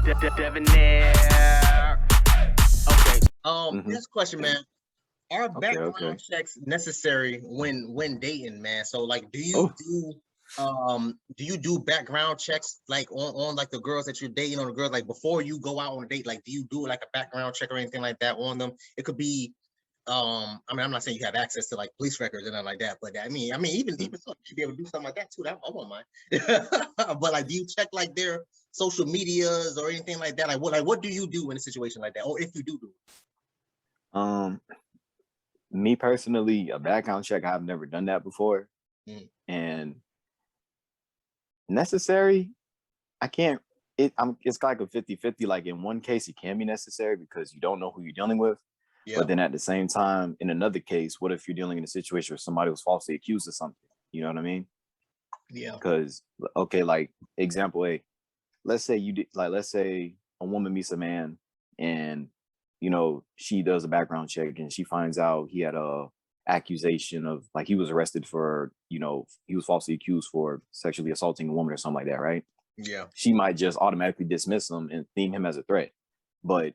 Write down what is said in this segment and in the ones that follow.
Debonair. Okay. Next question, man. Are background Okay. checks necessary when dating, man? So like, do you do background checks like on like the girls that you're dating, on the girls, like before you go out on a date? Like, do you do like a background check or anything like that on them? It could be I mean, I'm not saying you have access to like police records and nothing like that, but even so, you should be able to do something like that too. That I won't mind. But like, do you check like their social medias or anything like that? What do you do in a situation like that, or if you do it? Me personally, a background check, I've never done that before. And necessary, I can't, it's like a 50-50. Like in one case, it can be necessary because you don't know who you're dealing with. Yeah. But then at the same time, in another case, what if you're dealing in a situation where somebody was falsely accused of something? You know what I mean? Yeah. Because, okay, like example A, let's say a woman meets a man and, you know, she does a background check and she finds out he had a accusation of, like, he was arrested for, you know, he was falsely accused for sexually assaulting a woman or something like that, right? Yeah. She might just automatically dismiss him and deem him as a threat. But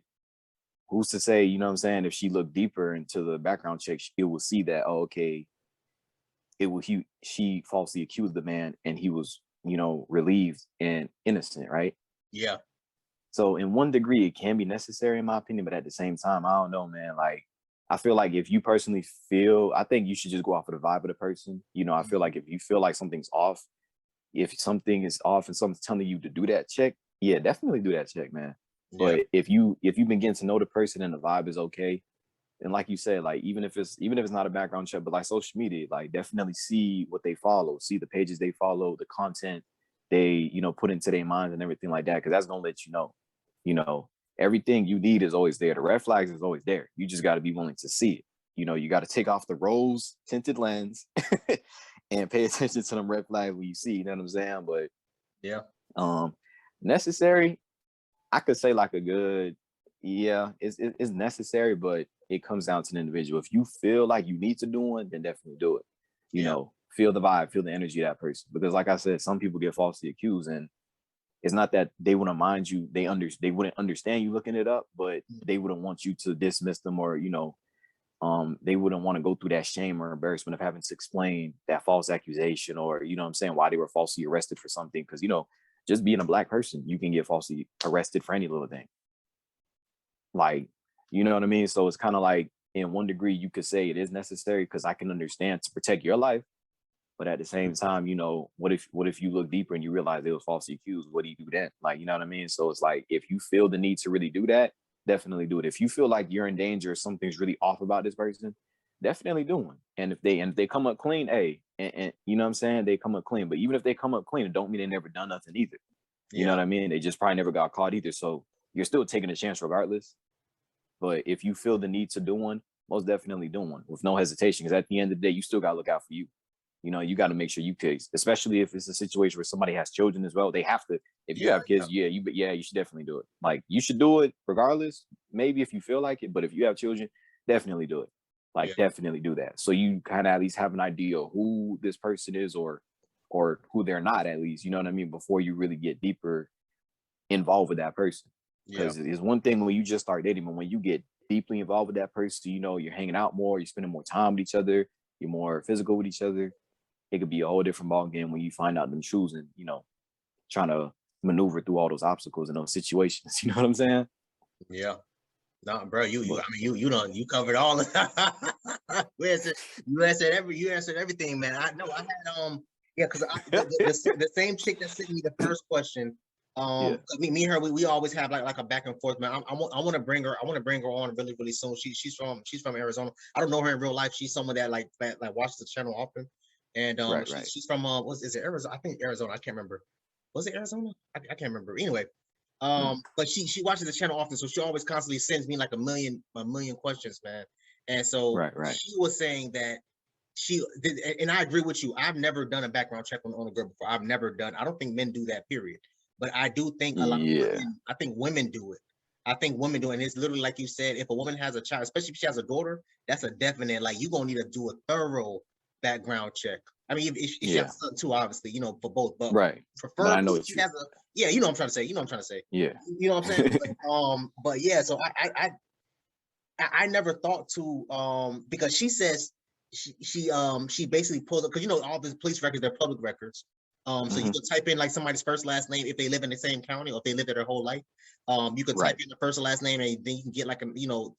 who's to say, you know what I'm saying, if she looked deeper into the background check, it will see that, oh, okay, she falsely accused the man and he was, you know, relieved and innocent, right? Yeah. So in one degree, it can be necessary in my opinion, but at the same time, I don't know, man. Like, I feel like if you personally feel, I think you should just go off of the vibe of the person. You know, I feel like if you feel like something's off, if something is off and someone's telling you to do that check, yeah, definitely do that check, man. Yeah. But if you've been getting to know the person and the vibe is okay, and like you said, like even if it's not a background check, but like social media, like definitely see what they follow, see the pages they follow, the content they, you know, put into their minds and everything like that, because that's gonna let you know, everything you need is always there. The red flags is always there. You just got to be willing to see it. You know, you got to take off the rose tinted lens and pay attention to them red flags when you see. You know what I'm saying? But yeah, necessary, I could say like a good, yeah, it's necessary, but it comes down to the individual. If you feel like you need to do it, then definitely do it. You know, feel the vibe, feel the energy of that person. Because like I said, some people get falsely accused, and it's not that they wouldn't mind you, they wouldn't understand you looking it up, but they wouldn't want you to dismiss them, or, you know, they wouldn't want to go through that shame or embarrassment of having to explain that false accusation, or, you know what I'm saying, why they were falsely arrested for something. Because, you know, just being a Black person, you can get falsely arrested for any little thing. Like, you know what I mean? So it's kind of like, in one degree, you could say it is necessary because I can understand to protect your life. But at the same time, you know, what if you look deeper and you realize they was falsely accused? What do you do then? Like, you know what I mean? So it's like, if you feel the need to really do that, definitely do it. If you feel like you're in danger, something's really off about this person, definitely do one. And if they come up clean, hey, and you know what I'm saying, they come up clean. But even if they come up clean, it don't mean they never done nothing either. You know what I mean? They just probably never got caught either. So you're still taking a chance regardless. But if you feel the need to do one, most definitely do one with no hesitation. Because at the end of the day, you still got to look out for you. You know, you got to make sure you kids, especially if it's a situation where somebody has children as well. They have to. If you have kids, you should definitely do it. Like, you should do it regardless. Maybe if you feel like it, but if you have children, definitely do it. Like, definitely do that. So you kind of at least have an idea of who this person is, or who they're not, at least. You know what I mean? Before you really get deeper involved with that person. Because it's one thing when you just start dating, but when you get deeply involved with that person, you know, you're hanging out more, you're spending more time with each other, you're more physical with each other. It could be a whole different ball game when you find out them shoes and, you know, trying to maneuver through all those obstacles and those situations. You know what I'm saying? Yeah. No, bro, you covered all of that. You answered everything, man. I know I had because the same chick that sent me the first question. Me and her, we always have like a back and forth, man. I want to bring her on really, really soon. She's from Arizona. I don't know her in real life. She's someone that like watches the channel often. And she's from is it Arizona? I think Arizona. I can't remember. Was it Arizona? I can't remember. Anyway, but she watches the channel often, so she always constantly sends me like a million questions, man. And so she was saying that she did, and I agree with you. I've never done a background check on a girl before. I don't think men do that, period. But I do think a lot of women, I think women do it. I think women do it. And it's literally like you said, if a woman has a child, especially if she has a daughter, that's a definite, like, you're gonna need to do a thorough background check. I mean, if she has a son too, obviously, you know, for both, but right. But I know preferably she has a, yeah, you know what I'm trying to say. You know what I'm trying to say. Yeah. You know what I'm saying? But yeah, so I never thought to because she says she basically pulls up because you know all the police records, they're public records. So you could type in like somebody's first last name if they live in the same county or if they lived there their whole life. You could type in the first and last name and then you can get like a, you know,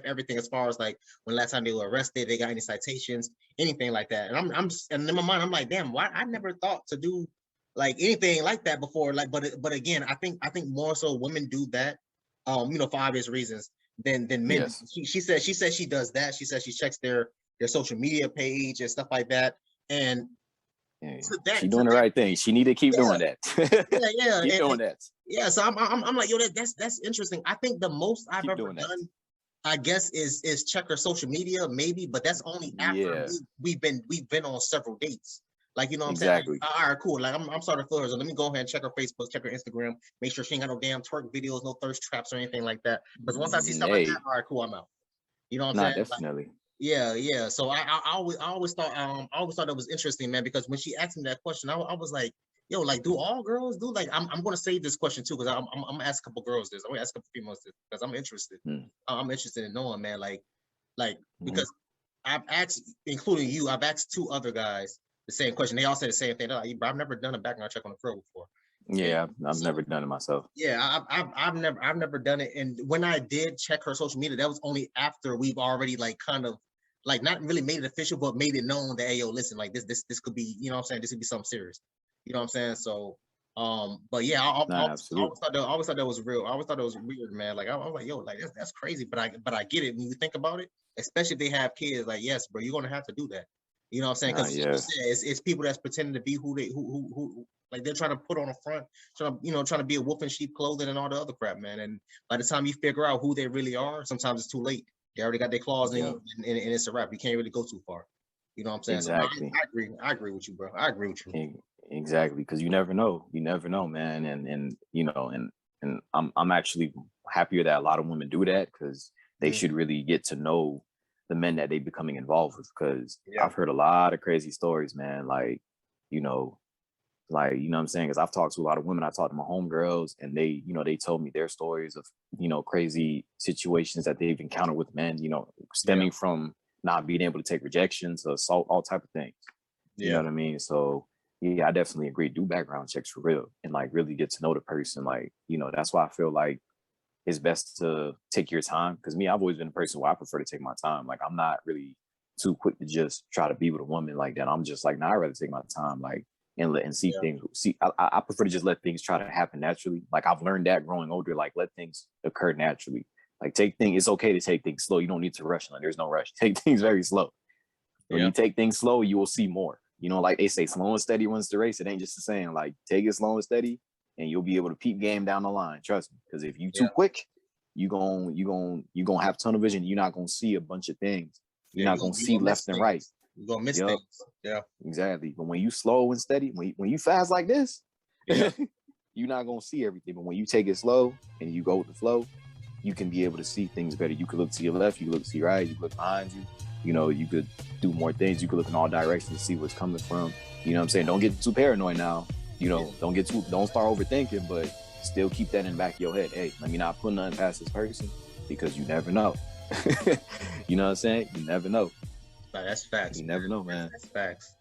everything as far as like when last time they were arrested, they got any citations, anything like that. And I'm and in my mind I'm like, damn, why I never thought to do like anything like that before. Like, but again, I think more so women do that, you know, for obvious reasons than men. Yes. She says she does that. She says she checks their social media page and stuff like that. And she doing the right thing. She need to keep doing that. Yeah. Keep doing that. Yeah. So I'm like, yo, that's interesting. I think the most I've ever done, I guess, is check her social media, maybe, but that's only after we've been on several dates. Like, you know what I'm saying? Like, all right, cool. Like, I'm starting to feel her. So let me go ahead and check her Facebook, check her Instagram, make sure she ain't got no damn twerk videos, no thirst traps or anything like that. Because once I see stuff like that, all right, cool, I'm out. You know what I'm saying? Definitely. Like, yeah. So I always thought that was interesting, man, because when she asked me that question, I was like, yo, like, do all girls do? Like, I'm gonna save this question too, because I'm gonna ask a couple girls this. I'm gonna ask a couple females this because I'm interested. I'm interested in knowing, man, like because I've asked, including you, I've asked 2 other guys the same question. They all say the same thing. They're like, I've never done a background check on a girl before. Yeah, I've never done it myself. Yeah, I've never done it. And when I did check her social media, that was only after we've already like kind of like not really made it official, but made it known that, hey, yo, listen, like this could be, you know what I'm saying? This could be something serious. You know what I'm saying? So but yeah, I always thought that was real. I always thought it was weird, man. Like I was like, yo, like that's crazy. But I get it when you think about it, especially if they have kids. Like, yes, bro, you're gonna have to do that. You know what I'm saying? Because it's people that's pretending to be who like they're trying to put on a front, trying to be a wolf in sheep clothing and all the other crap, man. And by the time you figure out who they really are, sometimes it's too late. They already got their claws in you, and it's a wrap. You can't really go too far. You know what I'm saying? Exactly. So I agree with you, bro. I agree with you. Exactly, because you never know. You never know, man. And you know, and I'm actually happier that a lot of women do that because they should really get to know the men that they becoming involved with. Because I've heard a lot of crazy stories, man. Like, you know what I'm saying? Because I've talked to a lot of women. I talked to my homegirls, and they told me their stories of, crazy situations that they've encountered with men, stemming from not being able to take rejection to assault, all type of things. You know what I mean? So yeah, I definitely agree. Do background checks for real and like really get to know the person. Like, that's why I feel like it's best to take your time. Because me, I've always been a person where I prefer to take my time. Like, I'm not really too quick to just try to be with a woman like that. I'm just like, nah, I'd rather take my time, like, and see things. I prefer to just let things try to happen naturally. Like, I've learned that growing older, like, let things occur naturally. Like, it's okay to take things slow. You don't need to rush. Like, there's no rush. Take things very slow. When you take things slow, you will see more. Like they say, slow and steady wins the race. It ain't just the saying. Like, take it slow and steady, and you'll be able to peep game down the line. Trust me. Because if you too quick, you gonna have tunnel vision. You're not gonna see a bunch of things. You're not gonna see left and right. You're gonna miss things. Yeah, exactly. But when you slow and steady, when you fast like this, you're not gonna see everything. But when you take it slow and you go with the flow, you can be able to see things better. You can look to your left, you can look to your right, you can look behind you. You could do more things. You could look in all directions and see what's coming from. You know what I'm saying? Don't get too paranoid now. Don't start overthinking, but still keep that in the back of your head. Hey, let me not put nothing past this person because you never know. You know what I'm saying? You never know. That's facts. You never know, man. That's facts.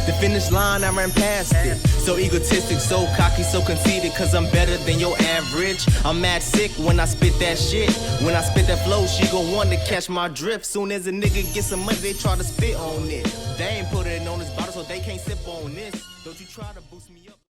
The finish line, I ran past it. So egotistic, so cocky, so conceited, cause I'm better than your average. I'm mad sick when I spit that shit. When I spit that flow, she gon' want to catch my drift. Soon as a nigga get some money, they try to spit on it. They ain't put it on this bottle, so they can't sip on this. Don't you try to boost me up.